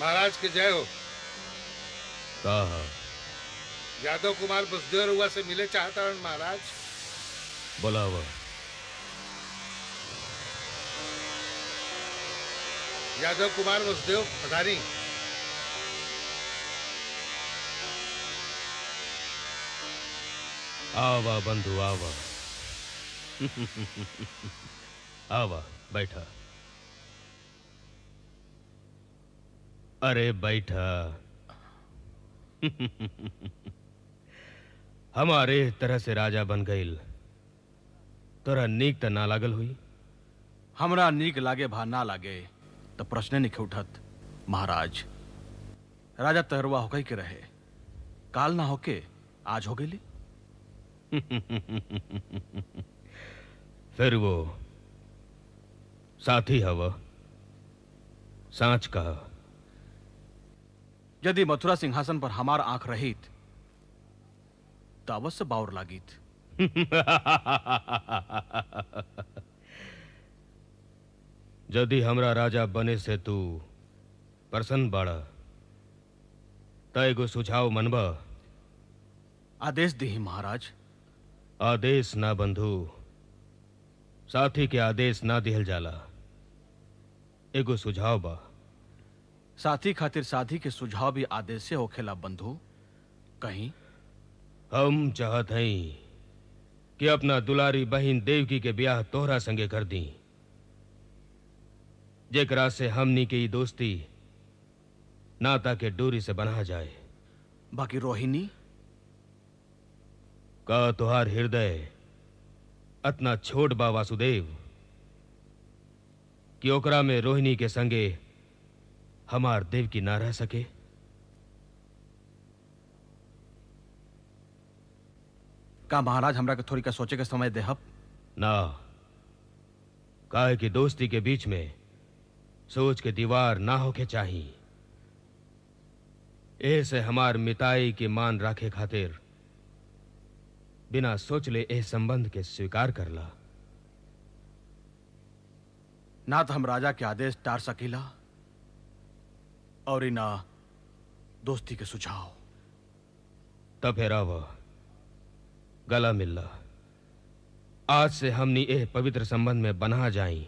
महाराज की जय हो। कहा यादव कुमार बसदेव रुआ से मिले चाहता हूँ महाराज। बुलावा। यादव कुमार बसदेव पधारी। आवा बंधु आवा। आवा बैठा। अरे बैठा। हमारे तरह से राजा बन गईल तोरा नीक त ना लागल हुई। हमरा नीक लागे भा ना लागे तो प्रश्न नहीं उठत महाराज। राजा तहरुआ होकई के रहे, काल ना होके आज हो गई। फिर वो साथी हवा सांच कहा। यदि मथुरा सिंहासन पर हमार आंख रहित तो अवश्य बाउर लागित। यदि हमरा राजा बने से तू प्रसन्न बाड़ा त एगो सुझाव मनबा। आदेश दी महाराज। आदेश ना बंधु, साथी के आदेश ना दिहल जाला। एगो सुझाव बा। साथी खातिर साथी के सुझाव भी आदेश से होखेला बंधु। कहीं हम चाहत हई कि अपना दुलारी बहिन देवकी के ब्याह तोहरा संगे कर दी, जेकरा से हमनी के ई दोस्ती नाता के डोरी से बना जाए। बाकी रोहिणी का तुहार हृदय अतना छोट बा वासुदेव कि ओकरा में रोहिणी के संगे हमार देवकी ना रह सके? का महाराज हमरा के थोड़ी का सोचे के समय देहब? ना, काहे कि दोस्ती के बीच में सोच के दीवार ना होके चाहिए। ऐसे हमार मिताई के मान राखे खातिर बिना सोच ले ए संबंध के स्वीकार करला। ना तो हम राजा के आदेश टार सकीला और ना दोस्ती के सुझाव। तब फिर आवा गला मिलला। आज से हमनी एह पवित्र संबंध में बना जाई।